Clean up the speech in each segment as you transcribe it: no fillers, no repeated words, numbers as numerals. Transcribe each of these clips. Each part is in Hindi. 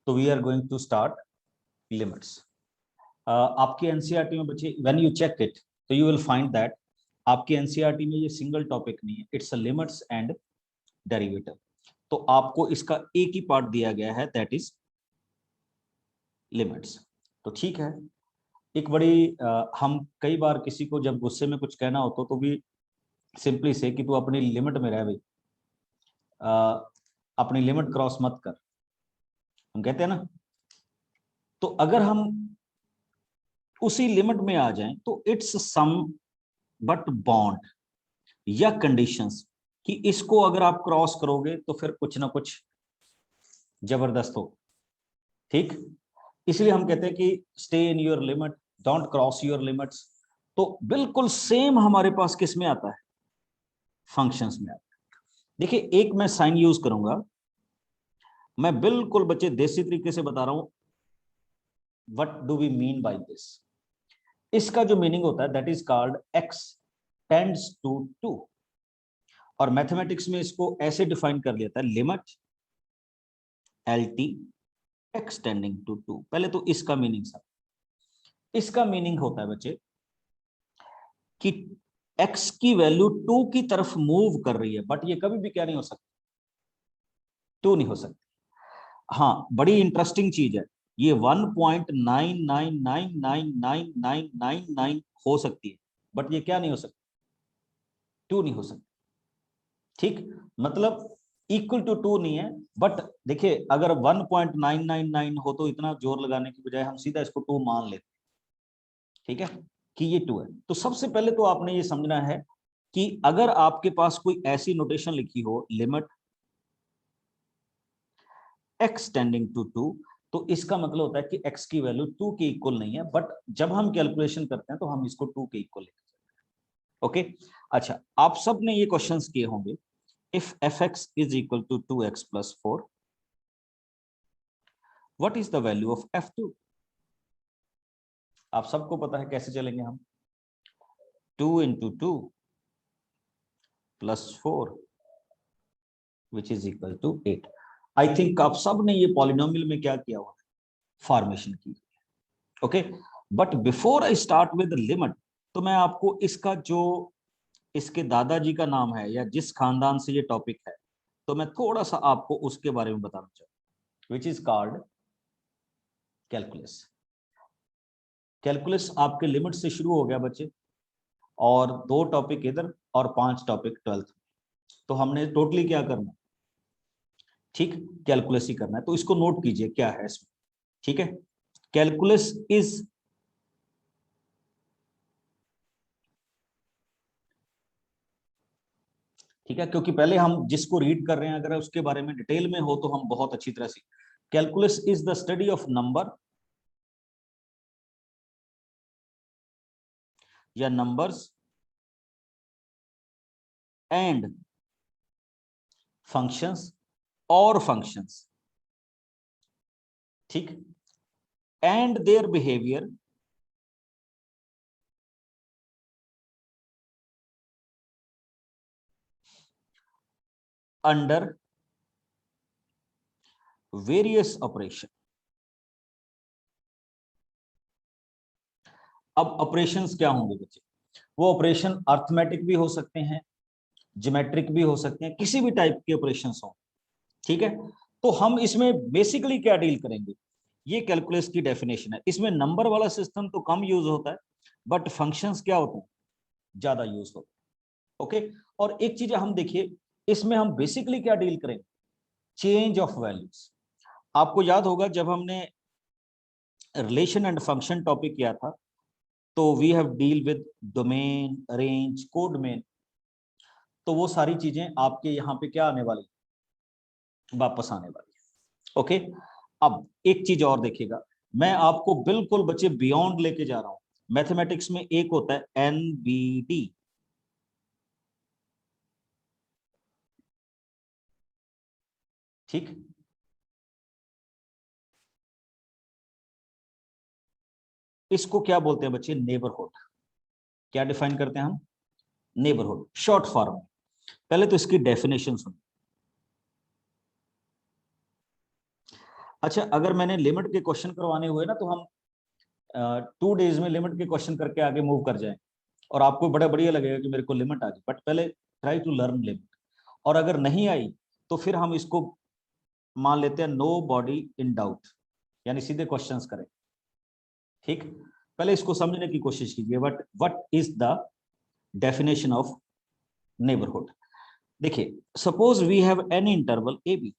तो we are going to start limits. आपके एनसीईआरटी में बच्चे व्हेन यू चेक इट तो यू विल फाइंड दैट आपके एनसीईआरटी में ये सिंगल टॉपिक नहीं है, it's a limits and derivative. तो आपको इसका एक ही पार्ट दिया गया है, दैट इज लिमिट्स। तो ठीक है, एक बड़ी हम कई बार किसी को जब गुस्से में कुछ कहना हो तो भी सिंपली से कि तू अपनी लिमिट में रह भाई, अपनी लिमिट क्रॉस मत कर, हम कहते हैं ना। तो अगर हम उसी लिमिट में आ जाएं तो इट्स सम बट बॉन्ड या कंडीशंस कि इसको अगर आप क्रॉस करोगे तो फिर कुछ ना कुछ जबरदस्त हो, ठीक। इसलिए हम कहते हैं कि stay in your limit, don't cross your limits. तो बिल्कुल सेम हमारे पास किस में आता है, फंक्शंस में आता है। देखिए एक मैं साइन यूज करूंगा, मैं बिल्कुल बच्चे देसी तरीके से बता रहा हूं what do we mean by this. इसका जो मीनिंग होता है that is called x tends to 2, और मैथमेटिक्स में इसको ऐसे डिफाइन कर लिया था, limit LT x tending to 2। पहले तो इसका मीनिंग सब, इसका मीनिंग होता है बच्चे कि x की वैल्यू 2 की तरफ मूव कर रही है, बट ये कभी भी क्या नहीं हो सकती, 2 नहीं हो सकती। हाँ बड़ी इंटरेस्टिंग चीज है, ये 1.99999999 हो सकती है, बट ये क्या नहीं हो सकती, 2 नहीं हो सकती, ठीक। मतलब इक्वल टू 2 नहीं है, बट देखिए अगर 1.999 हो तो इतना जोर लगाने की बजाय हम सीधा इसको 2 मान लेते, ठीक है, कि ये 2 है। तो सबसे पहले तो आपने ये समझना है कि अगर आपके पास कोई ऐसी नोटेशन लिखी हो, लिमिट x टेंडिंग टू 2, तो इसका मतलब होता है कि x की वैल्यू 2 के इक्वल नहीं है, बट जब हम कैलकुलेशन करते हैं तो हम इसको 2 के इक्वल लेते हैं। ओके, अच्छा आप सब ने ये क्वेश्चंस किए होंगे, if fx is equal to 2x plus 4, what is the value of f2। आप सबको पता है कैसे चलेंगे हम, 2 into 2 plus 4 which is equal to 8। I think आप सब ने ये पॉलिनोमियल में क्या किया हुआ है, फॉर्मेशन की। Okay, but before I start with limit, तो मैं आपको इसका जो इसके दादाजी का नाम है या जिस खानदान से ये टॉपिक है, तो मैं थोड़ा सा आपको उसके बारे में बताना चाहूँ, which is called calculus. Calculus आपके लिमिट से शुरू हो गया बच्चे, और 2 टॉपिक इधर और 5 टॉपिक 12th में, तो हमने टोटली क्या करना, ठीक, कैलकुलस ही करना है। तो इसको नोट कीजिए क्या है इसमें, ठीक है। कैलकुलस इज ठीक है, क्योंकि पहले हम जिसको रीड कर रहे हैं अगर उसके बारे में डिटेल में हो तो हम बहुत अच्छी तरह से, calculus is the study of number या नंबर्स एंड फंक्शंस और फंक्शंस, ठीक, and their behaviour under various operation. अब ऑपरेशंस क्या होंगे बच्चे, वो ऑपरेशन अर्थमेटिक भी हो सकते हैं, ज्योमेट्रिक भी हो सकते हैं, किसी भी टाइप के ऑपरेशंस हो, ठीक है। तो हम इसमें बेसिकली क्या डील करेंगे, ये कैलकुलस की डेफिनेशन है। इसमें नंबर वाला सिस्टम तो कम यूज होता है, बट फंक्शंस क्या होते हैं, ज्यादा यूज होते हैं। ओके, और एक चीज हम देखिए, इसमें हम बेसिकली क्या डील करेंगे, चेंज ऑफ वैल्यूज। आपको याद होगा जब हमने रिलेशन एंड फंक्शन टॉपिक किया था, तो we have deal with domain, range, codomain. तो वो सारी चीजें आपके यहाँ पे क्या आने वाली, वापस आने वाली है। ओके, अब एक चीज और देखिएगा, मैं आपको बिल्कुल बच्चे बियॉन्ड लेके जा रहा हूं। मैथमेटिक्स में एक होता है NBD, ठीक। इसको क्या बोलते हैं बच्चे, नेबरहुड। क्या डिफाइन करते हैं हम, नेबरहुड, शॉर्ट फॉर्म। पहले तो इसकी डेफिनेशन सुनो, अच्छा, अगर मैंने लिमिट के क्वेश्चन करवाने हुए ना तो हम 2 डेज में लिमिट के क्वेश्चन करके आगे मूव कर जाएं, और आपको बड़ा बढ़िया लगेगा कि मेरे को लिमिट आ गई, बट पहले ट्राई टू लर्न लिमिट। और अगर नहीं आई तो फिर हम इसको मान लेते हैं नो बॉडी इन डाउट, यानी सीधे क्वेश्चंस करें। ठीक, पहले इसको समझने की कोशिश कीजिए। What is the definition of neighbourhood. देखिए, suppose we have any interval A B,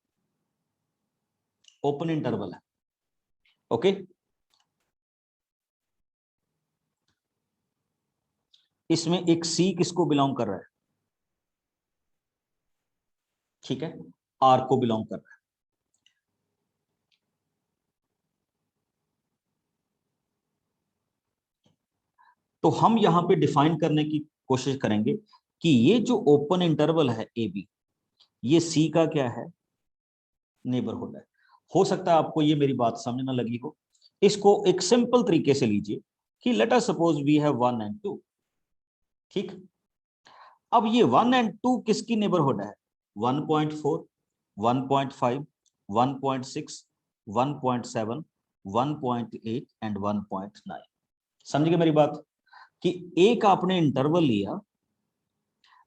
open interval है, ओके। इसमें एक सी किसको बिलोंग कर रहा है? ठीक है, आर को बिलोंग कर रहा है। तो हम यहां पे डिफाइन करने की कोशिश करेंगे कि ये जो ओपन इंटरवल है ए बी, ये सी का क्या है? नेबरहुड है। हो सकता है आपको ये मेरी बात समझ ना लगी हो। इसको एक सिंपल तरीके से लीजिए कि let us suppose we have 1 and 2। ठीक, अब ये 1 एंड 2 किसकी नेबरहुड है? 1.4, 1.5, 1.6, 1.7, 1.8 एंड 1.9। समझ गए मेरी बात? कि एक आपने इंटरवल लिया,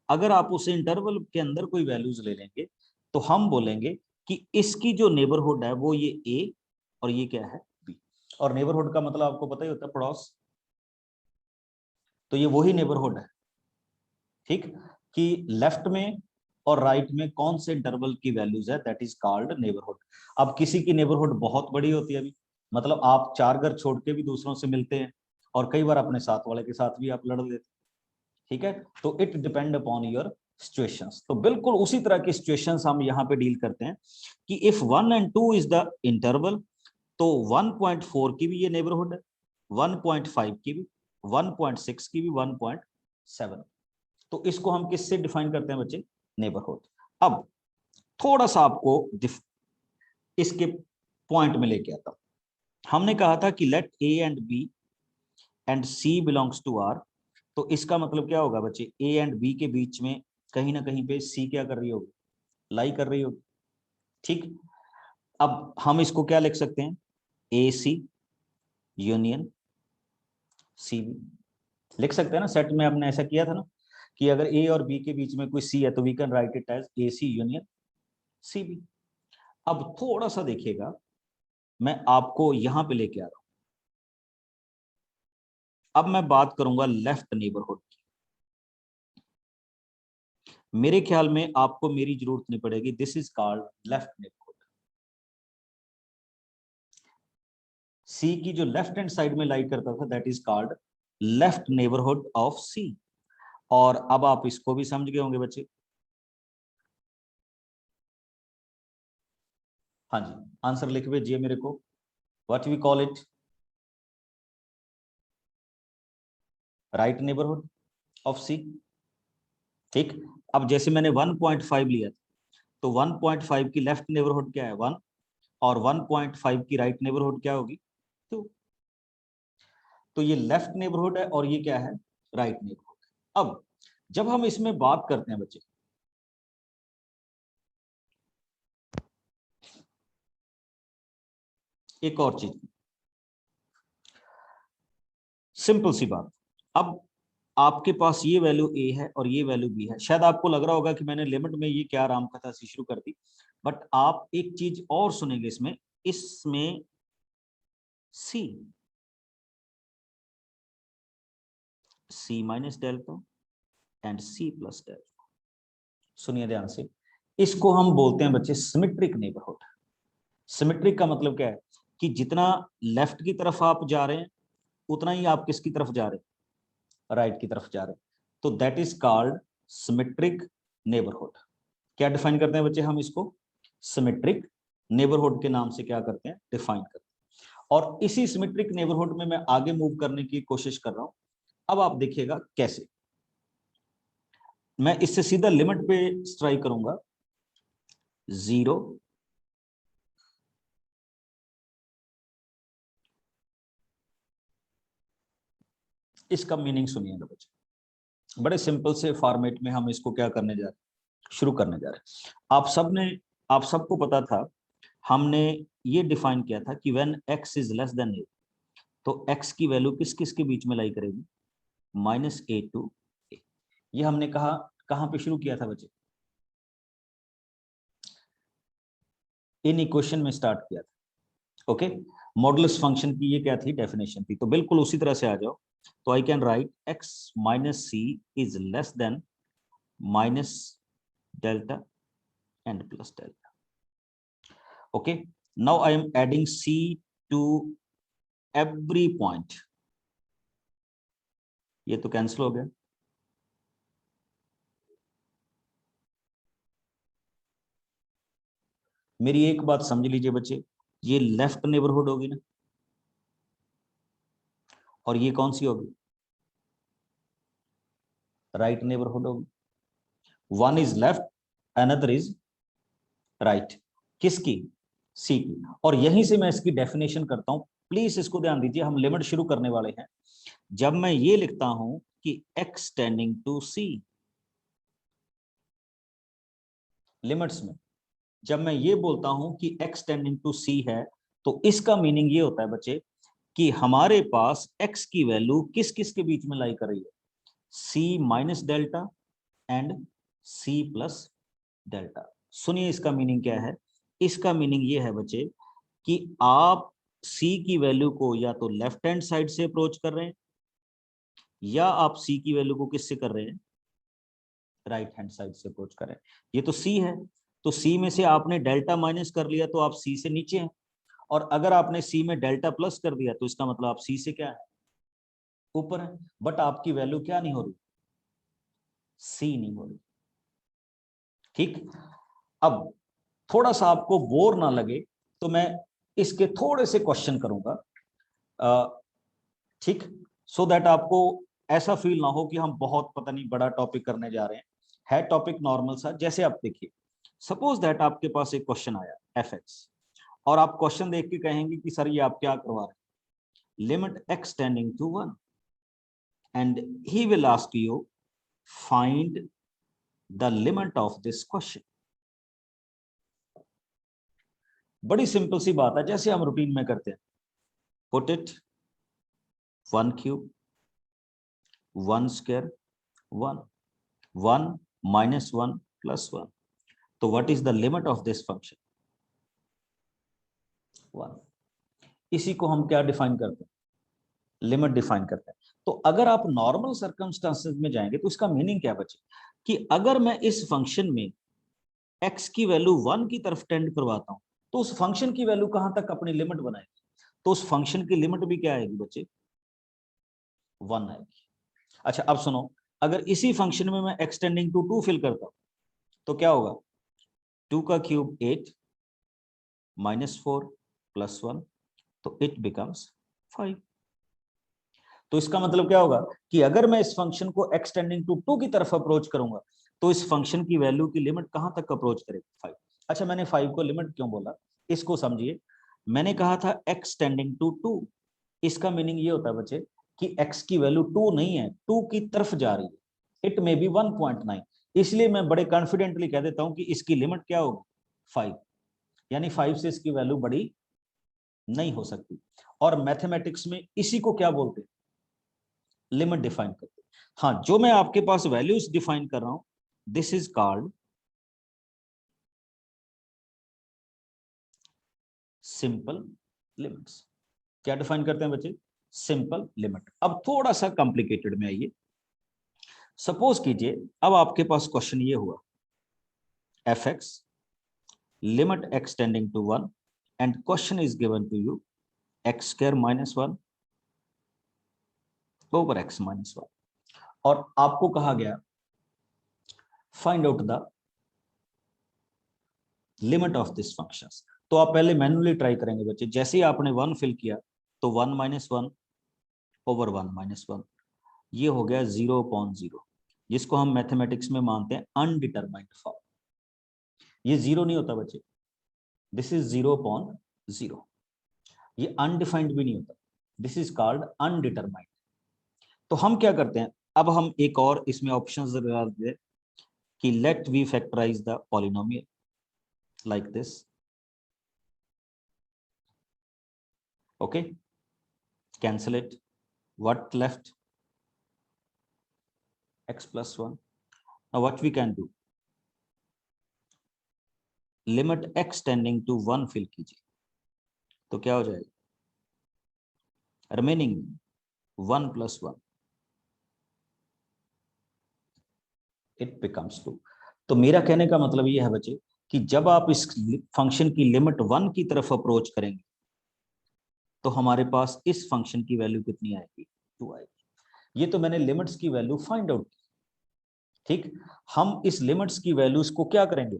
अगर आप उस इंटरवल के अंदर कोई वैल्यूज ले लेंगे तो हम बोलेंगे कि इसकी जो नेबरहुड है वो ये ए, और ये क्या है? बी। और नेबरहुड का मतलब आपको पता ही होता है, पड़ोस। तो ये वही नेबरहुड है। ठीक, कि लेफ्ट में और राइट में कौन से इंटरवल की वैल्यूज है, दैट इज कॉल्ड नेबरहुड। अब किसी की नेबरहुड बहुत बड़ी होती है, अभी मतलब आप 4 घर छोड़ के भी दूसरों से मिलते हैं, और कई बार अपने साथ वाले के साथ भी आप लड़ लेते हैं। ठीक है, तो it depend upon your situations. तो बिल्कुल उसी तरह की सिचुएशंस हम यहाँ पे डील करते हैं कि if 1 and 2 is the interval, तो 1.4 की भी ये नेबरहुड है, 1.5 की भी, 1.6 की भी, 1.7। तो इसको हम किससे डिफाइन करते हैं बच्चे? नेबरहुड। अब थोड़ा सा आपको इसके पॉइंट में लेके आता हूं। हमने कहा था कि let a and b and c belongs to R. तो इसका मतलब क्या होगा बच्चे? ए एंड बी के बीच में कहीं ना कहीं पे सी क्या कर रही होगी? लाई कर रही होगी। ठीक, अब हम इसको क्या लिख सकते हैं? ए सी यूनियन सी बी लिख सकते हैं ना। सेट में हमने ऐसा किया था ना कि अगर ए और बी के बीच में कोई सी है तो we can write it as A C union C B. अब थोड़ा सा देखिएगा, मैं आपको यहां पे लेके आ रहा हूं। अब मैं बात करूंगा लेफ्ट नेबरहुड की। मेरे ख्याल में आपको मेरी जरूरत नहीं पड़ेगी, this is called left neighbourhood. C की जो लेफ्ट हैंड साइड में लाई करता था, that is called left neighbourhood of C. और अब आप इसको भी समझ गए होंगे बच्चे। हाँ जी, आंसर लिख भेजिए मेरे को। What we call it? Right neighbourhood of C. ठीक, अब जैसे मैंने 1.5 लिया था, तो 1.5 की लेफ्ट नेबरहुड क्या है? 1, और 1.5 की राइट नेबरहुड क्या होगी? 2। तो ये लेफ्ट नेबरहुड है और ये क्या है? Right neighbourhood. अब जब हम इसमें बात करते हैं बच्चे, एक और चीज, सिंपल सी बात। अब आपके पास ये वैल्यू ए है और ये वैल्यू बी है। शायद आपको लग रहा होगा कि मैंने लिमिट में ये क्या राम कथा सी शुरू कर दी, बट आप एक चीज और सुनेंगे इसमें। इसमें C, C minus delta and C plus delta. सुनिए ध्यान से, इसको हम बोलते हैं बच्चे सिमेट्रिक नेबरहुड। सिमेट्रिक का मतलब क्या है? कि जितना लेफ्ट की तरफ आप जा रहे हैं उतना ही आप किसकी तरफ जा रहे हैं? राइट की तरफ जा रहे हैं। तो that is called symmetric neighbourhood. क्या डिफाइन करते हैं बच्चे हम इसको? सिमेट्रिक नेबरहुड के नाम से क्या करते हैं? डिफाइन करते हैं। और इसी सिमेट्रिक नेबरहुड में मैं आगे मूव करने की कोशिश कर रहा हूं। अब आप देखिएगा कैसे। मैं इससे सीधा लिमिट पे स्ट्राइक करूंगा, 0, इसका मीनिंग सुनिएगा बच्चे। बड़े सिंपल से फॉर्मेट में हम इसको क्या करने जा रहे हैं? शुरू करने जा रहे हैं। आप सबको पता था हमने ये डिफाइन किया था कि when x is less then a, तो x की वैल्यू किस किस के बीच में लाई करेगी, -a टू a। ये हमने कहा कहां पे शुरू किया था बच्चे, इन इक्वेशन में स्टार्ट किया था। ओके, मॉडुलस फंक्शन की ये क्या थी, डेफिनेशन थी। तो बिल्कुल उसी तरह से आ जाओ। तो I can write x minus c is less than minus delta and plus delta. Okay, now I am adding c to every point. ये तो कैंसिल हो गया। मेरी एक बात समझ लीजिए बच्चे, ये लेफ्ट नेबरहुड होगी ना, और ये कौन सी होगी, राइट नेबरहुड होगी। One is left, another is right. किसकी, सी की। और यहीं से मैं इसकी डेफिनेशन करता हूं। प्लीज इसको ध्यान दीजिए, हम लिमिट शुरू करने वाले हैं। जब मैं ये लिखता हूं कि x tending to c, limits में जब मैं ये बोलता हूं कि x टेंडिंग टू c है, तो इसका मीनिंग ये होता है बच्चे कि हमारे पास x की वैल्यू किस किस के बीच में लाई कर रही है, c minus delta and c plus delta. सुनिए इसका मीनिंग क्या है। इसका मीनिंग ये है बच्चे कि आप c की वैल्यू को या तो लेफ्ट हैंड साइड से अप्रोच कर रहे हैं, या आप c की वैल्यू को किससे कर रहे हैं, राइट हैंड साइड से अप्रोच कर रहे हैं। ये तो c है, तो c में से आपने डेल्टा माइनस कर लिया तो आप c से नीचे हैं। और अगर आपने c में डेल्टा प्लस कर दिया तो इसका मतलब आप c से क्या है, ऊपर है। बट आपकी वैल्यू क्या नहीं हो रही, c नहीं हो रही। ठीक, अब थोड़ा सा आपको बोर ना लगे तो मैं इसके थोड़े से क्वेश्चन करूंगा, ठीक, सो दैट आपको ऐसा फील ना हो कि हम बहुत पता नहीं बड़ा टॉपिक करने जा रहे हैं। है टॉपिक नॉर्मल सा। जैसे आप देखिए, सपोज दैट आपके पास एक क्वेश्चन आया fx, और आप क्वेश्चन देख के कहेंगे कि सर ये आप क्या करवा रहे हैं, limit x tending to 1, and he will ask you find the limit of this question. बड़ी सिंपल सी बात है, जैसे हम रूटीन में करते हैं। Put it 1 cube 1 square 1 1 minus 1 plus 1। तो what is the limit of this function, 1। इसी को हम क्या डिफाइन करते हैं, लिमिट डिफाइन करते हैं। तो अगर आप नॉर्मल सर्कमस्टांसेस में जाएंगे तो इसका मीनिंग क्या बचे कि अगर मैं इस फंक्शन में x की वैल्यू 1 की तरफ टेंड करवाता हूं, तो उस फंक्शन की वैल्यू कहां तक अपनी लिमिट बनाएगी, तो उस फंक्शन की लिमिट भी क्या आएगी बच्चे, 1 आएगी। अच्छा अब सुनो, अगर इसी फंक्शन में मैं x टेंडिंग टू 2 फिल करता हूं तो क्या होगा, 2 का क्यूब 8 -4 + 1, तो इट बिकम्स 5। तो इसका मतलब क्या होगा कि अगर मैं इस फंक्शन को x टेंडिंग टू 2 की तरफ अप्रोच करूंगा तो इस फंक्शन की वैल्यू की लिमिट कहां तक अप्रोच करेगी, 5। अच्छा मैंने 5 को लिमिट क्यों बोला, इसको समझिए। मैंने कहा था x टेंडिंग टू 2, इसका मीनिंग ये होता है बच्चे कि x की वैल्यू 2 नहीं है, 2 की तरफ जा रही है। इट मे बी 1.9, इसलिए मैं बड़े कॉन्फिडेंटली कह देता हूं कि इसकी लिमिट क्या होगी, 5। यानी 5 से इसकी वैल्यू बड़ी नहीं हो सकती। और मैथमेटिक्स में इसी को क्या बोलते हैं, लिमिट डिफाइन करते हैं। हाँ, जो मैं आपके पास वैल्यूज डिफाइन कर रहा हूं, this is called simple limits. क्या डिफाइन करते हैं बच्चे, सिंपल लिमिट। अब थोड़ा सा कॉम्प्लिकेटेड में आइए। सपोज कीजिए अब आपके पास क्वेश्चन ये हुआ, fx limit x tending to 1 and question is given to you x² - 1 over x - 1, और आपको कहा गया find out the limit of this function. तो आप पहले मैन्युअली ट्राई करेंगे बच्चे। जैसे ही आपने 1 फिल किया तो 1 - 1 ओवर 1 - 1, ये हो गया 0/0, जिसको हम मैथमेटिक्स में मानते हैं अनडिटरमाइंड फॉर्म। ये 0 नहीं होता बच्चे, दिस इज 0/0। ये अनडिफाइंड भी नहीं होता, दिस इज कॉल्ड अनडिटरमाइंड। तो हम क्या करते हैं, अब हम एक और इसमें ऑप्शंस लगा देते हैं कि let we factorise the polynomial like this. Okay, cancel it. What left? X plus 1. Now what we can do, limit x tending to 1 fill कीजिए, तो क्या हो जाएगा, रिमेनिंग 1 plus 1, इट बिकम्स 2। तो मेरा कहने का मतलब ये है बच्चे कि जब आप इस फंक्शन की लिमिट 1 की तरफ अप्रोच करेंगे तो हमारे पास इस फंक्शन की वैल्यू कितनी आएगी, 2 आएगी। ये तो मैंने लिमिट्स की वैल्यू फाइंड आउट की। ठीक, हम इस लिमिट्स की वैल्यूज को क्या करेंगे,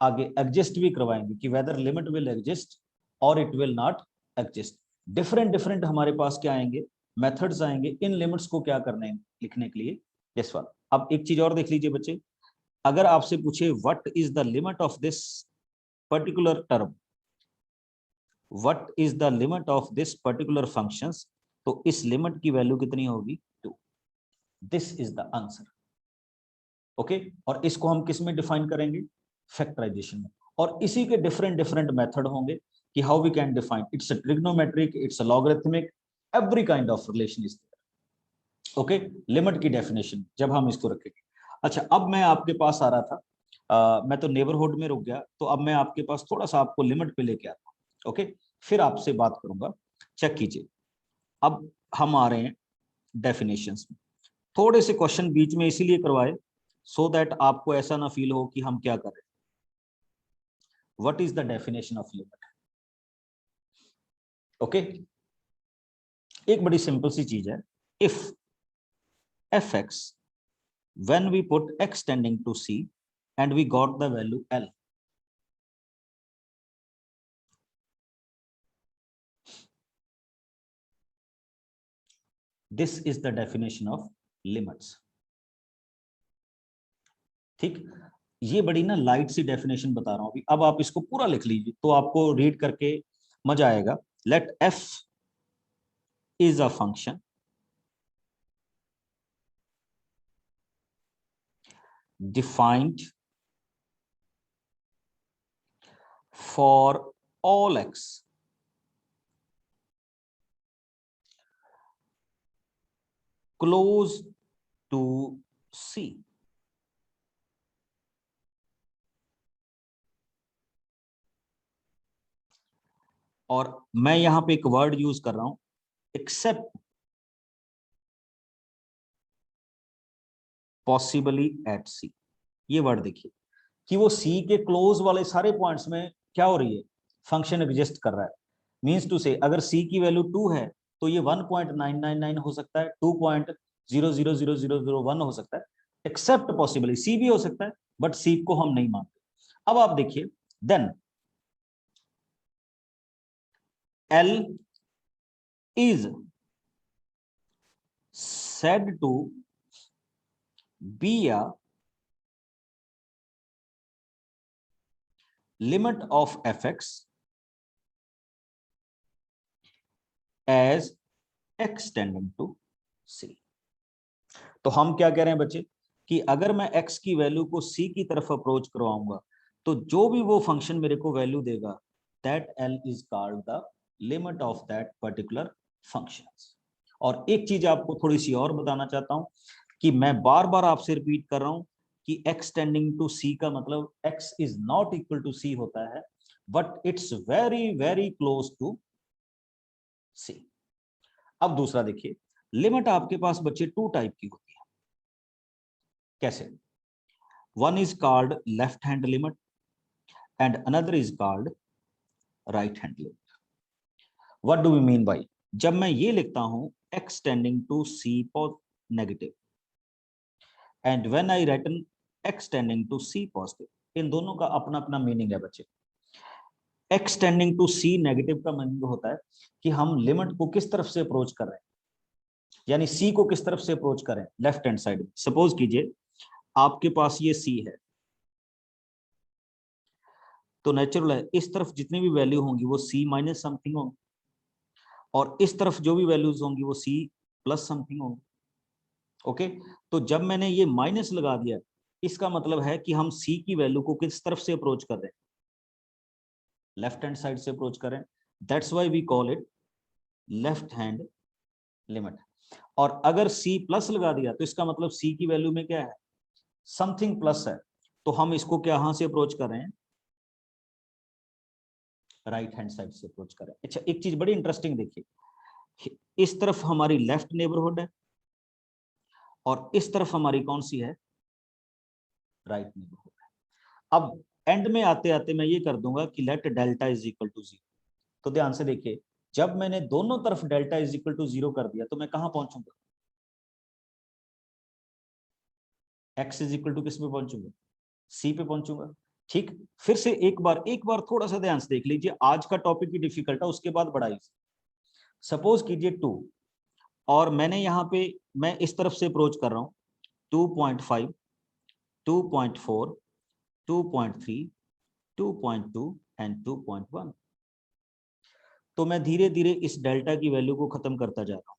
आगे एडजस्ट भी करवाएंगे कि वेदर लिमिट विल एग्जिस्ट और it will not exist. Different different हमारे पास क्या आएंगे, मेथड्स आएंगे इन लिमिट्स को क्या करने, लिखने के लिए। This one. अब एक चीज और देख लीजिए बच्चे, अगर आपसे पूछे what is the limit of this particular term, what is the limit of this particular functions, तो इस लिमिट की वैल्यू कितनी होगी, 2। This is the answer. Okay, और इसको हम किस में डिफाइन करेंगे, फैक्टराइजेशन में। और इसी के डिफरेंट डिफरेंट मेथड होंगे कि how we can define, it's a trigonometric, it's a logarithmic, every kind of relation is there. Okay, limit की डेफिनेशन जब हम इसको रखेंगे। अच्छा, अब मैं आपके पास आ रहा था, मैं तो नेबरहुड में रुक गया, तो अब मैं आपके पास थोड़ा सा आपको लिमिट पे लेके आता हूँ। ओके, फिर आपसे बात करूंगा। चेक कीजिए, अब हम आ रहे हैं डेफिनेशंस में। थोड़े से क्वेश्चन बीच में इसीलिए करवाए सो दैट आपको ऐसा ना फील हो कि हम क्या कर रहे हैं। What is the definition of limit? Okay, एक बड़ी सिंपल सी चीज है, if F x when we put x tending to c and we got the value L, this is the definition of limits। ठीक, ये बड़ी ना लाइट सी डेफिनेशन बता रहा हूं अभी, अब आप इसको पूरा लिख लीजिए तो आपको रीड करके मजा आएगा। Let f is a function defined for all x close to c। और मैं यहां पे एक वर्ड यूज कर रहा हूं, एक्सेप्ट पॉसिबली एट सी। ये वर्ड देखिए कि वो सी के क्लोज वाले सारे पॉइंट्स में क्या हो रही है, फंक्शन एग्जिस्ट कर रहा है। मींस टू से अगर सी की वैल्यू 2 है तो ये 1.999 हो सकता है, 2.0000001 हो सकता है, एक्सेप्ट पॉसिबली सी भी हो सकता है, बट सी को हम नहीं मानते। अब आप देखिए, then L is said to be a limit of fx as x tending to c। तो हम क्या कह रहे हैं बच्चे कि अगर मैं x की वैल्यू को c की तरफ अप्रोच करवाऊंगा तो जो भी वो फंक्शन मेरे को वैल्यू देगा, that l is called the limit of that particular function. और एक चीज आपको थोड़ी सी और बताना चाहता हूं कि मैं बार बार आपसे रिपीट कर रहा हूं कि x टेंडिंग टू c का मतलब x is not equal to c होता है, but it's very very close to c। अब दूसरा देखिए, लिमिट आपके पास बच्चे 2 टाइप की होती है। कैसे? One is called left hand limit and another is called right hand limit. What do we mean by, जब मैं ये लिखता हूं x tending to c negative and when I written x tending to c positive, इन दोनों का अपना अपना मीनिंग है बच्चे। x tending to c negative का मीनिंग होता है कि हम लिमिट को किस तरफ से अप्रोच कर रहे हैं, यानी c को किस तरफ से अप्रोच करें, लेफ्ट हैंड साइड। सपोज कीजिए आपके पास ये c है, तो नेचुरल है इस तरफ जितनी भी वैल्यू होंगी वो c माइनस समथिंग होंगी, और इस तरफ जो भी वैल्यूज होंगी वो c प्लस समथिंग होंगी। ओके, तो जब मैंने ये माइनस लगा दिया, इसका मतलब है कि हम c की वैल्यू को किस तरफ से अप्रोच कर रहे हैं, लेफ्ट हैंड साइड से अप्रोच करें। That's why we call it left hand limit. और अगर c प्लस लगा दिया तो इसका मतलब c की वैल्यू में क्या है, समथिंग प्लस है, तो हम इसको क्या यहां से अप्रोच कर रहे हैं, राइट हैंड साइड से अप्रोच कर रहे हैं। अच्छा, एक चीज बड़ी इंटरेस्टिंग देखिए, इस तरफ हमारी लेफ्ट नेबरहुड है और इस तरफ हमारी कौन सी है, राइट नेबरहुड है। अब एंड में आते आते मैं ये कर दूंगा कि let delta is equal to 0। तो ध्यान से देखिए, जब मैंने दोनों तरफ डेल्टा इज इक्वल टू 0 कर दिया तो मैं कहां पहुंचूंगा, x इज इक्वल टू किस पे पहुंचूंगा, c पे पहुंचूंगा। ठीक, फिर से एक बार थोड़ा सा ध्यान से देख लीजिए, आज का टॉपिक भी डिफिकल्ट है, उसके बाद बड़ा इजी। सपोज कीजिए 2, और मैंने यहाँ पे, मैं इस तरफ से अप्रोच कर रहा हूँ, 2.5, 2.4, 2.3, 2.2 एंड 2.1। तो मैं धीरे धीरे इस डेल्टा की वैल्यू को खत्म करता जा रहा हूँ।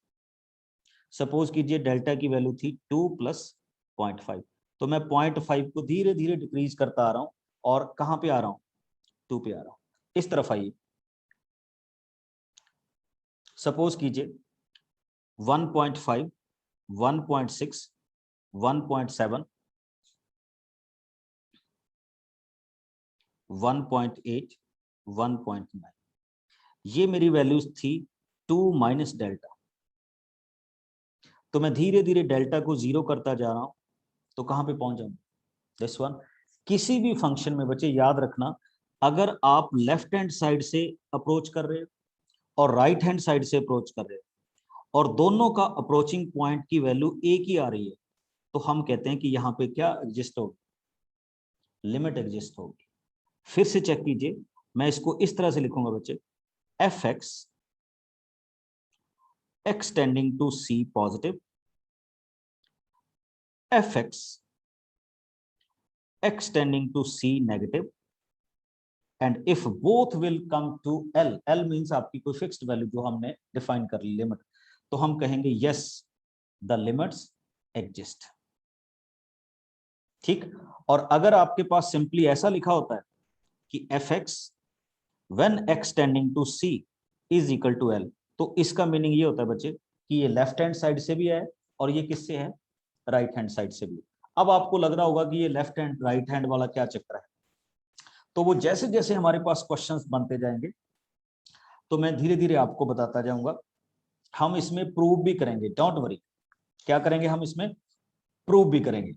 सपोज कीजिए डेल्टा की वैल्यू थी 2 प्लस 0.5, तो मैं 0.5 को धीरे धीरे डिक्रीज करता आ रहा हूँ, और कहाँ पे आ रहा हूँ, 2 पे आ रहा हूँ। इस तरफ आइए, सपोज कीजिए 1.5, 1.6, 1.7, 1.8, 1.9, ये मेरी वैल्यूज थी 2 माइनस डेल्टा। तो मैं धीरे धीरे डेल्टा को 0 करता जा रहा हूं, तो कहां पे पहुंच जाऊंगा, दिस वन। किसी भी फंक्शन में बच्चे याद रखना, अगर आप लेफ्ट हैंड साइड से अप्रोच कर रहे हो और राइट हैंड साइड से अप्रोच कर रहे हो और दोनों का अप्रोचिंग पॉइंट की वैल्यू एक ही आ रही है, तो हम कहते हैं कि यहाँ पे क्या एग्जिस्ट होगी, लिमिट एग्जिस्ट होगी। फिर से चेक कीजिए, मैं इसको इस तरह से लिखूंगा बच्चे, f x tending to c positive, f x tending to c negative, and if both will come to L, L means आपकी कोई फिक्स्ड वैल्यू जो हमने डिफाइन कर ली, लिमिट, तो हम कहेंगे यस द लिमिट्स एग्जिस्ट। ठीक, और अगर आपके पास सिंपली ऐसा लिखा होता है कि f x when x tending to c is equal to L, तो इसका मीनिंग ये होता है बच्चे कि ये लेफ्ट हैंड साइड से भी है और ये किससे है, राइट हैंड साइड से भी। अब आपको लग रहा होगा कि ये लेफ्ट हैंड राइट हैंड वाला क्या चक्कर है, तो वो जैसे जैसे हमारे पास क्वेश्चंस बनते जाएंगे तो मैं धीरे धीरे आपको बताता जाऊंगा। हम इसमें प्रूव भी करेंगे, डोंट वरी। क्या करेंगे, हम इसमें प्रूव भी करेंगे।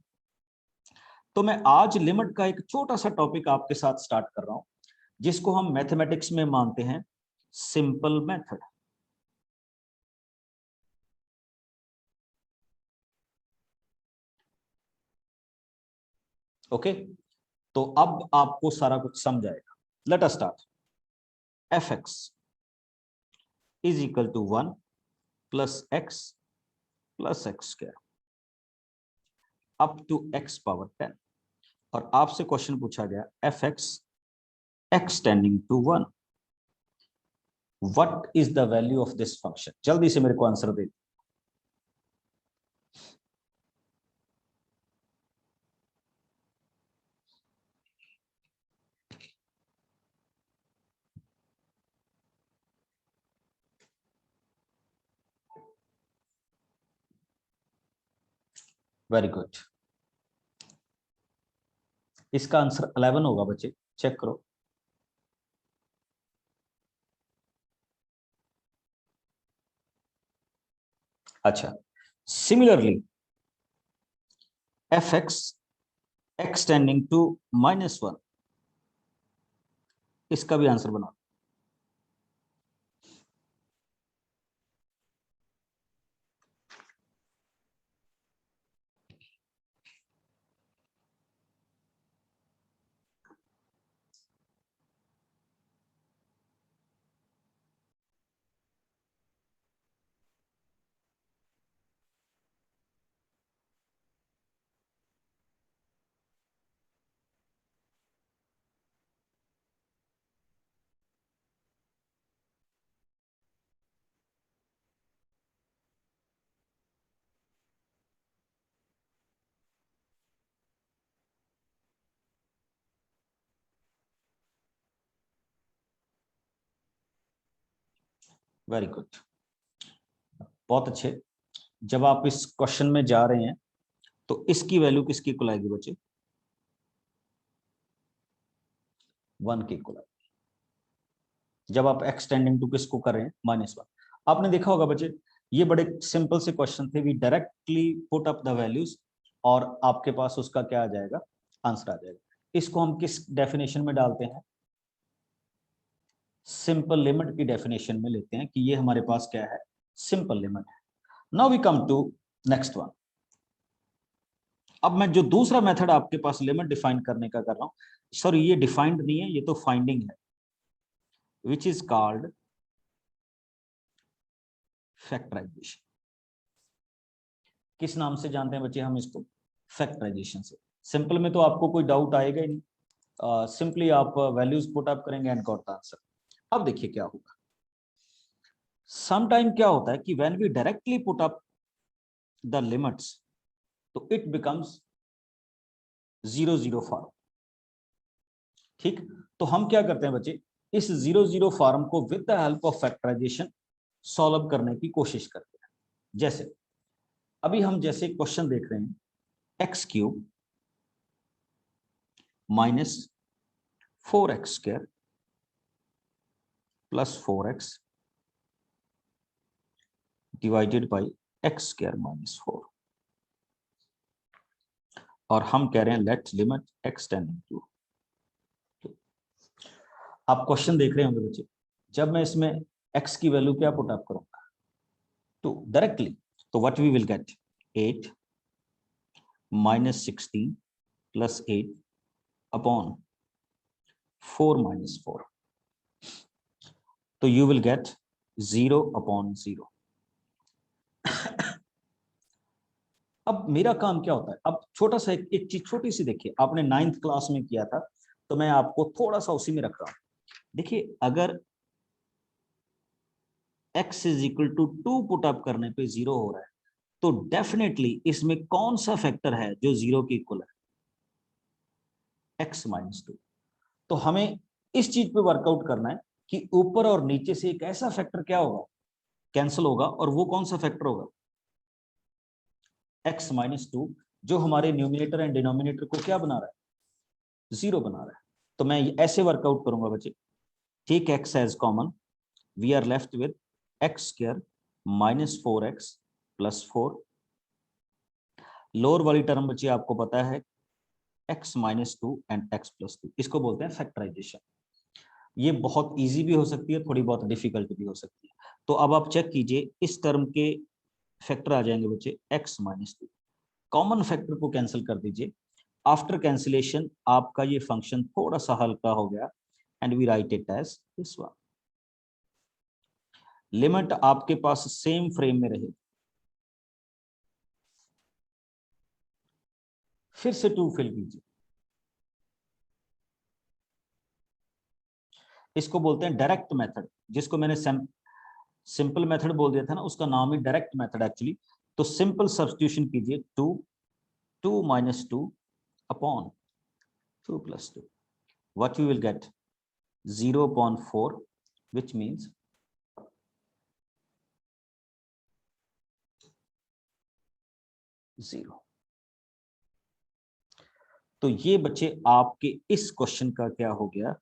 तो मैं आज लिमिट का एक छोटा सा टॉपिक आपके साथ स्टार्ट कर रहा हूं, जिसको हम मैथमेटिक्स में मानते हैं सिंपल मेथड। ओके, तो अब आपको सारा कुछ समझ आएगा। Let us start. F x is equal to 1 plus x square up to x power 10। और आपसे क्वेश्चन पूछा गया, f x x tending to 1, what is the value of this function. जल्दी से मेरे को आंसर दे। वेरी गुड, इसका आंसर 11 होगा बच्चे, चेक करो। अच्छा, similarly f x x tending to -1, इसका भी आंसर बना। वेरी गुड, बहुत अच्छे। जब आप इस क्वेश्चन में जा रहे हैं तो इसकी वैल्यू किसकी इक्वल आएगी बच्चे? 1 की इक्वल आएगी। जब आप एक्सटेंडिंग टू किसको कर रहे हैं? -1। आपने देखा होगा बच्चे, ये बड़े सिंपल से क्वेश्चन थे। We directly put up the values और आपके पास उसका क्या आ जाएगा? आंसर आ जाएगा। इसको हम किस डेफिनेशन में डालते हैं? सिंपल लिमिट की डेफिनेशन में लेते हैं कि ये हमारे पास क्या है? सिंपल लिमिट है। Now we come to next one. अब मैं जो दूसरा मेथड आपके पास लिमिट डिफाइन करने का कर रहा हूं, सॉरी ये डिफाइंड नहीं है, ये तो फाइंडिंग है, विच इज कॉल्ड फैक्टराइजेशन। किस नाम से जानते हैं बच्चे हम इसको? फैक्टराइजेशन से। सिंपल में तो आपको कोई डाउट आएगा ही नहीं, सिंपली आप वैल्यूज पुट अप करेंगे एंड गॉट द आंसर। अब देखिए क्या होगा। सम टाइम क्या होता है कि when we directly put up the limits तो इट बिकम्स 0 0 फॉर्म। ठीक, तो हम क्या करते हैं बच्चे, इस 0 0 फॉर्म को with the help of factorisation solve करने की कोशिश करते हैं। जैसे अभी हम जैसे क्वेश्चन देख रहे हैं, x³ minus 4x² plus 4x divided by x² minus 4, और हम कह रहे हैं let limit x tending to. आप क्वेश्चन देख रहे होंगे बच्चे, जब मैं इसमें x की वैल्यू क्या पुट अप करूंगा? तो डायरेक्टली, तो what we will get? 8 minus 16 plus 8 upon 4 minus 4, तो यू विल गेट 0 अपॉन 0। अब मेरा काम क्या होता है? अब छोटा सा एक चीज छोटी सी देखिए, आपने 9th क्लास में किया था, तो मैं आपको थोड़ा सा उसी में रख रहा हूं। देखिए, अगर x is equal to 2 put up करने पे 0 हो रहा है, तो डेफिनेटली इसमें कौन सा फैक्टर है जो 0 के इक्वल है? x minus 2। तो हमें इस चीज पे वर्कआउट करना है कि ऊपर और नीचे से एक ऐसा फैक्टर क्या होगा? कैंसिल होगा, और वो कौन सा फैक्टर होगा? x माइनस 2, जो हमारे न्यूमिनेटर एंड डिनोमिनेटर को क्या बना रहा है? 0 बना रहा है। तो मैं ऐसे वर्कआउट करूंगा बच्चे, ठीक, x as common, we are left with x² minus 4x plus 4। Lower वाली टर्म बच्चे आपको पता है x minus 2 and x plus 2, इसको बोलते हैं फैक्टराइजेशन। ये बहुत इजी भी हो सकती है, थोड़ी बहुत डिफिकल्ट भी हो सकती है। तो अब आप चेक कीजिए, इस टर्म के फैक्टर आ जाएंगे बच्चे x माइनस 2, कॉमन फैक्टर को कैंसिल कर दीजिए। आफ्टर कैंसिलेशन आपका ये फंक्शन थोड़ा सा हल्का हो गया, and we write it as this one. Limit आपके पास सेम फ्रेम में रहे, फिर से 2 फिल कीजिए। इसको बोलते हैं डायरेक्ट मेथड, जिसको मैंने सिंपल मेथड बोल दिया था ना, उसका नाम ही डायरेक्ट मेथड एक्चुअली। तो सिंपल सब्स्टिट्यूशन कीजिए, 2 2 minus 2 upon 2 plus 2, what you will get? 0 upon 4, which means 0। तो ये बच्चे आपके इस क्वेश्चन का क्या हो गया?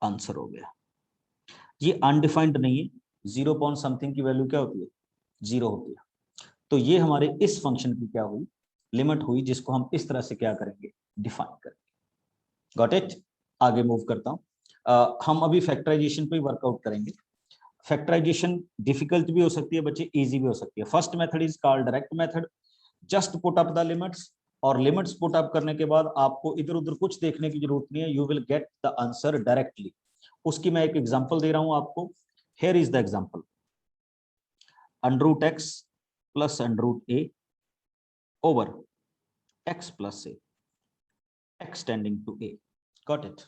आंसर हो गया। ये अनडिफाइंड नहीं है, 0 अपॉन समथिंग की वैल्यू क्या होती है? 0 होती है। तो ये हमारे इस फंक्शन की क्या हुई? लिमिट हुई, जिसको हम इस तरह से क्या करेंगे? डिफाइन करेंगे। Got it? आगे मूव करता हूं। हम अभी फैक्टराइजेशन पे वर्कआउट करेंगे। फैक्टराइजेशन डिफिकल्ट भी हो सकती है बच्चे, इजी भी हो सकती है। First method is called direct method, just put up the limits, और लिमिट्स पुट अप करने के बाद आपको इधर उधर कुछ देखने की जरूरत नहीं है, you will get the answer directly. उसकी मैं एक एग्जांपल दे रहा हूं आपको। Here is the example, √x plus √a over x plus a, x tending to a। Got it?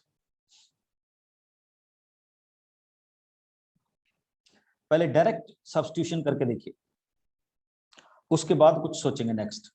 पहले डायरेक्ट सब्स्टिट्यूशन करके देखिए, उसके बाद कुछ सोचेंगे नेक्स्ट।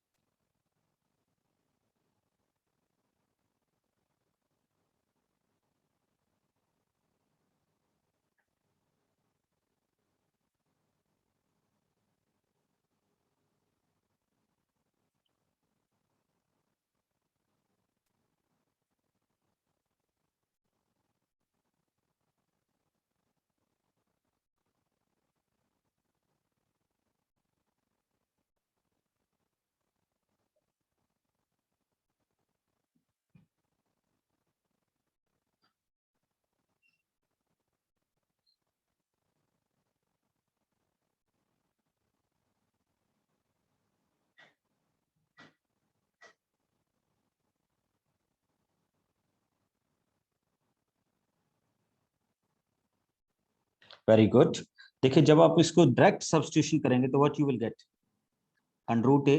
Very good. देखिए जब आप इसको डायरेक्ट सब्स्टिट्यूशन करेंगे तो what you will get, under root a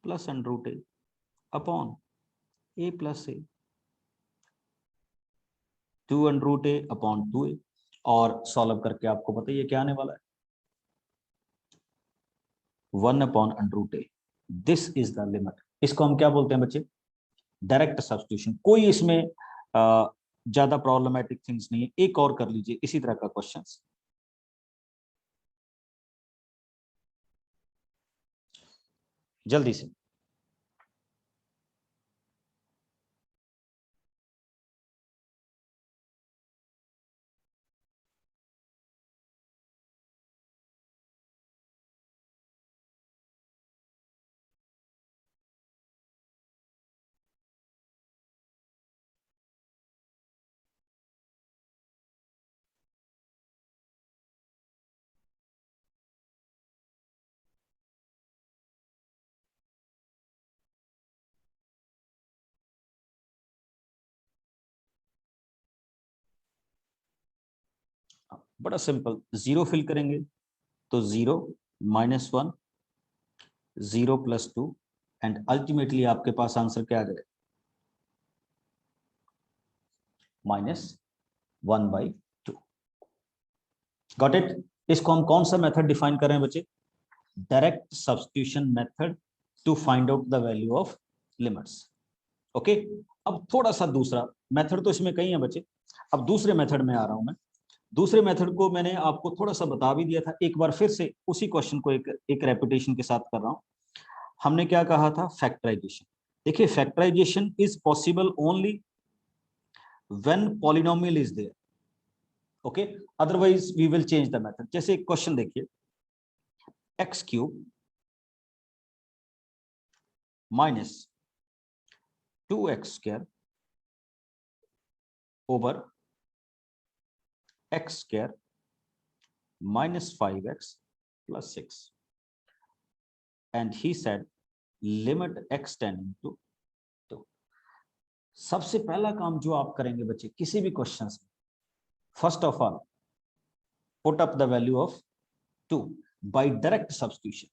plus under root a upon a plus a, 2 under root a upon 2a, और सॉल्व करके आपको बताइए क्या आने वाला है, 1 upon under root a. This is the limit. इसको हम क्या बोलते हैं बच्चे, डायरेक्ट सब्स्टिट्यूशन। कोई इसमें ज्यादा प्रॉब्लमेटिक थिंग्स नहीं है। एक और कर लीजिए इसी तरह का क्वेश्चन, जल्दी से। बड़ा सिंपल, जीरो फिल करेंगे तो 0 -1 0 + 2 एंड अल्टीमेटली आपके पास आंसर क्या आ जाएगा, -1/2। Got it. इसको हम कौन सा मेथड डिफाइन कर रहे हैं बच्चे, direct substitution method to find out the value of limits. Okay, अब थोड़ा सा दूसरा मेथड, तो इसमें कई है बच्चे। अब दूसरे मेथड में आ रहा हूं मैं। दूसरे मेथड को मैंने आपको थोड़ा सा बता भी दिया था, एक बार फिर से उसी क्वेश्चन को एक रेपिटेशन के साथ कर रहा हूं। हमने क्या कहा था, फैक्टराइजेशन। देखिए factorisation is possible only when polynomial is there, okay, otherwise we will change the method. जैसे एक क्वेश्चन देखिए, x³ - 2x² ओवर x² -5x + 6, and he said limit x tending to 2। सबसे पहला काम जो आप करेंगे बच्चे किसी भी क्वेश्चन में, first of all put up the value of 2 by direct substitution.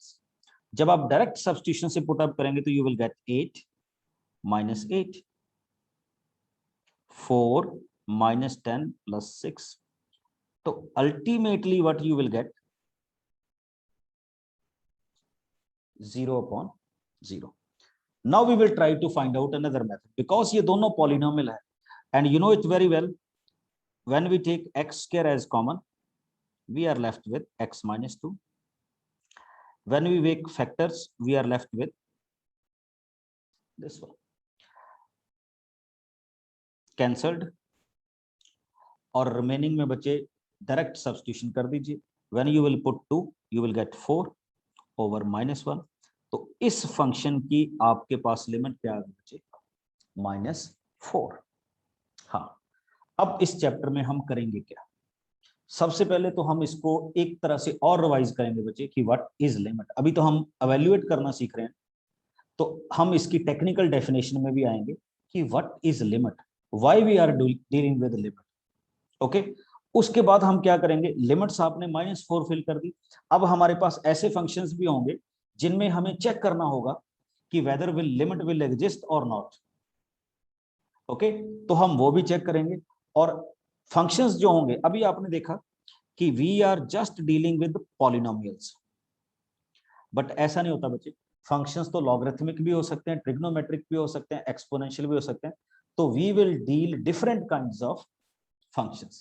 जब आप डायरेक्ट सब्स्टिट्यूशन से पुट अप करेंगे तो यू विल गेट 8 - 8, 4 - 10 + 6, तो ultimately what you will gate, 0/0। Now we will try to find out another method, because ये दोनों polynomial है, and you know it very well, when we take x² as common we are left with x - 2, when we make factors we are left with this one, cancelled, और remaining में बचे डायरेक्ट सब्स्टिट्यूशन कर दीजिए। when you will put 2 you will get 4 over -1, तो इस फंक्शन की आपके पास लिमिट क्या आ गई बच्चे, -4। हाँ, अब इस चैप्टर में हम करेंगे क्या, सबसे पहले तो हम इसको एक तरह से और रिवाइज करेंगे बच्चे कि व्हाट इज लिमिट। अभी तो हम एवेल्युएट करना सीख रहे हैं, तो हम इसकी टेक्निकल डेफिनेशन में भी आएंगे कि what is limit, why we are dealing with limit. Okay, उसके बाद हम क्या करेंगे, लिमिट्स आपने -4 फिल कर दी। अब हमारे पास ऐसे फंक्शंस भी होंगे जिनमें हमें चेक करना होगा कि whether will limit will exist और नॉट। ओके, तो हम वो भी चेक करेंगे। और फंक्शंस जो होंगे, अभी आपने देखा कि we are just dealing with polynomials, but ऐसा नहीं होता बच्चे। फंक्शंस तो लॉगरिथमिक भी हो सकते हैं, ट्रिग्नोमेट्रिक भी हो सकते हैं, एक्सपोनेंशियल भी हो सकते हैं। तो we will deal different kinds of functions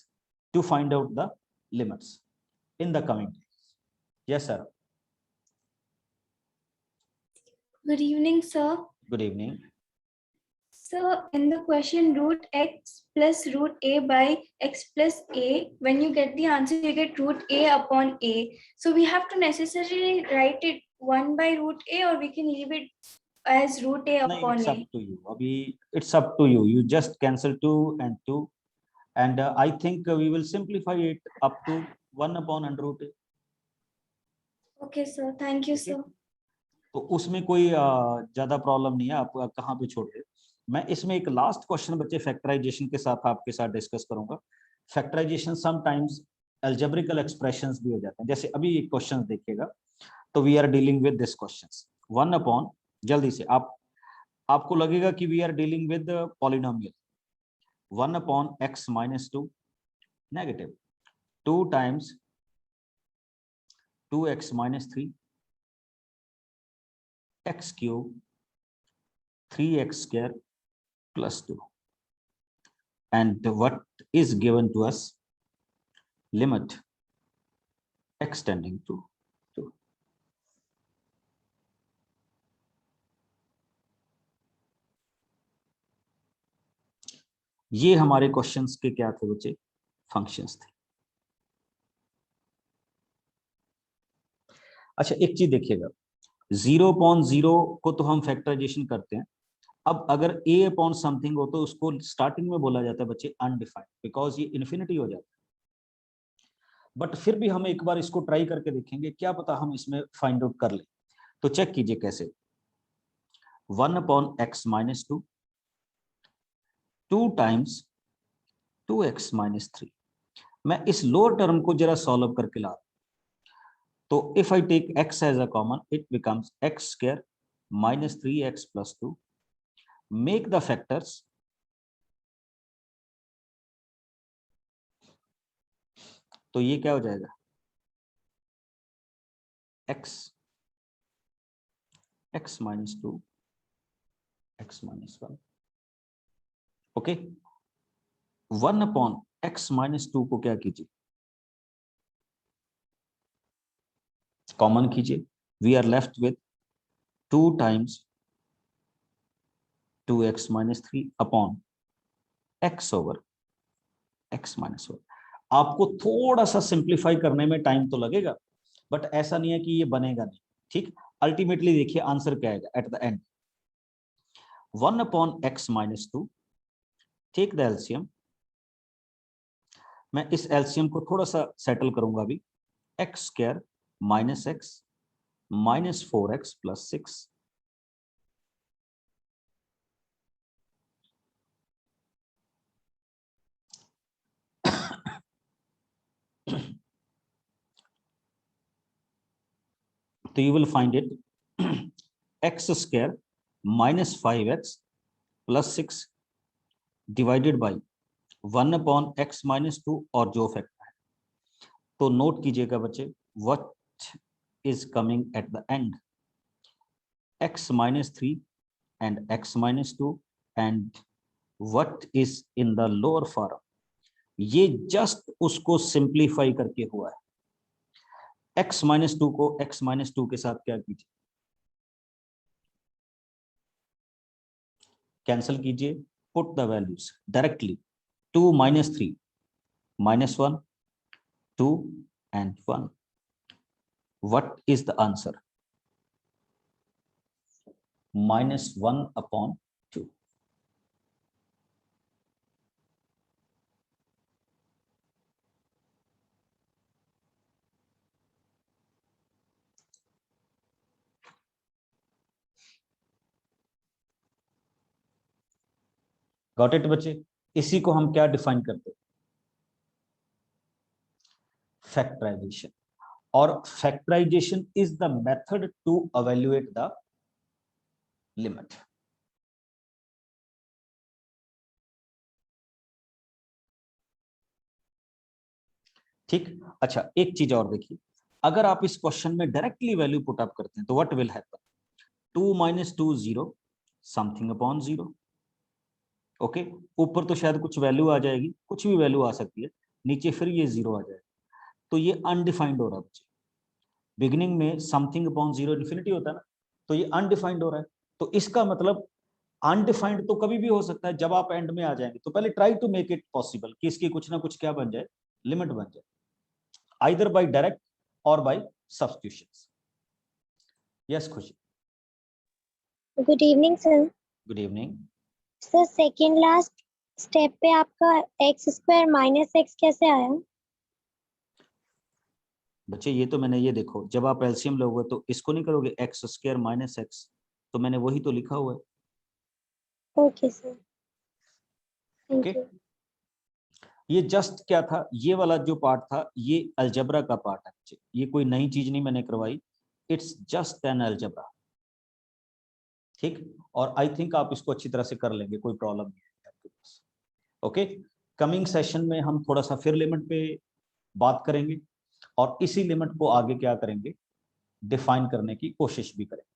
to find out the limits in the coming days. Yes sir. Good evening, sir. Good evening. So in the question root x plus root a by x plus a, when you get the answer you get root a upon a. So we have to necessarily write it 1 by root a, or we can leave it as root a upon it's a. up to you. Abhi it's up to you. You just cancel 2 and 2, and I think we will simplify it up to 1 upon under root a. Okay sir, thank you sir. तो उसमें कोई ज्यादा प्रॉब्लम नहीं है। आप कहाँ पे छोड़ रहे, मैं इसमें एक लास्ट क्वेश्चन बच्चे फैक्टराइजेशन के साथ आपके साथ डिस्कस करूंगा। फैक्टराइजेशन समटाइम्स एल्जेब्रिकल एक्सप्रेशंस भी हो जाते हैं। जैसे अभी एक क्वेश्चन देखिएगा, तो we are dealing with this questions 1 upon, जल्दी से आपको लगेगा कि we are dealing with polynomial, 1 upon x minus 2 negative 2 times 2x minus 3 x cube 3x square plus 2, and what is given to us, limit x tending to 2. ये हमारे क्वेश्चंस के क्या थे बच्चे, फंक्शंस थे। अच्छा एक चीज देखिएगा, 0/0 को तो हम फैक्टराइजेशन करते हैं। अब अगर a अपॉन समथिंग हो तो उसको स्टार्टिंग में बोला जाता है बच्चे अनडिफाइंड, बिकॉज ये इन्फिनिटी हो जाता है। बट फिर भी हम एक बार इसको ट्राई करके देखेंगे, क्या पता हम इसमें फाइंड आउट कर ले। तो चेक कीजिए कैसे, 1 upon x minus 2 2 times 2x minus 3। मैं इस लोअर टर्म को जरा सॉल्व करके ला, तो if I take x as a common, it becomes x square minus 3x plus 2, make the factors, तो ये क्या हो जाएगा, x minus 2 x minus 1। Okay, 1 upon x minus 2 को क्या कीजिए, कॉमन कीजिए, we are left with 2 times 2x minus 3 upon x over x minus 1। आपको थोड़ा सा सिंप्लीफाई करने में टाइम तो लगेगा, बट ऐसा नहीं है कि ये बनेगा नहीं, ठीक। अल्टीमेटली देखिए आंसर क्या आएगा at the end, 1 upon x minus 2, take the LCM. मैं इस एलसीएम को थोड़ा सा सेटल करूंगा अभी, x square minus x minus 4x plus 6, तो you will find it x square minus 5x plus 6 divided by 1 upon x minus 2 और जो फैक्टर है। तो नोट कीजिएगा बच्चे, what is coming at the and, x minus 3 and x minus 2, and what is in the lower form, ये जस्ट उसको सिंप्लीफाई करके हुआ है। x माइनस 2 को x माइनस 2 के साथ क्या कीजिए, कैंसिल कीजिए, put the values directly, 2 minus 3 minus 1 2 and 1, what is the answer, minus 1 upon 2। Got it बच्चे, इसी को हम क्या डिफाइन करते हैं, फैक्टराइजेशन। और factorization is the method to evaluate the limit. ठीक, अच्छा एक चीज और देखिए, अगर आप इस क्वेश्चन में डायरेक्टली वैल्यू पुट अप करते हैं तो what will happen, 2 minus 2 0 something upon 0। Okay, ऊपर तो शायद कुछ वैल्यू आ जाएगी, कुछ भी वैल्यू आ सकती है, नीचे फिर ये 0 आ जाएगा, तो ये अनडिफाइंड हो रहा है बच्चे। बिगिनिंग में समथिंग अपॉन 0 इन्फिनिटी होता है ना, तो ये अनडिफाइंड हो रहा है। तो इसका मतलब अनडिफाइंड तो कभी भी हो सकता है, जब आप एंड में आ जाएंगे तो पहले try to make it possible कि इसकी कुछ ना कुछ क्या बन जाए, लिमिट बन जाए, आइदर बाय डायरेक्ट और बाय सब्स्टिट्यूशंस। यस खुशी, good evening sir. Good evening. Sir second last step पे आपका एक्स स्क्वायर माइनस एक्स कैसे आया? बच्चे ये तो मैंने, ये देखो जब आप एलसीएम लोगे तो इसको नहीं करोगे एक्स स्क्वायर माइनस एक्स, तो मैंने वही तो लिखा हुआ है। Okay sir, thank okay, you. ये जस्ट क्या था, ये वाला जो पार्ट था ये अलजबरा का पार्ट है, ये कोई नई चीज नहीं मैंने करवाई, इट्स जस्ट एन अलजबरा। ठीक, और आई थिंक आप इसको अच्छी तरह से कर लेंगे, कोई प्रॉब्लम नहीं है आपके पास। ओके, कमिंग सेशन में हम थोड़ा सा फिर लिमिट पे बात करेंगे और इसी लिमिट को आगे क्या करेंगे, डिफाइन करने की कोशिश भी करेंगे।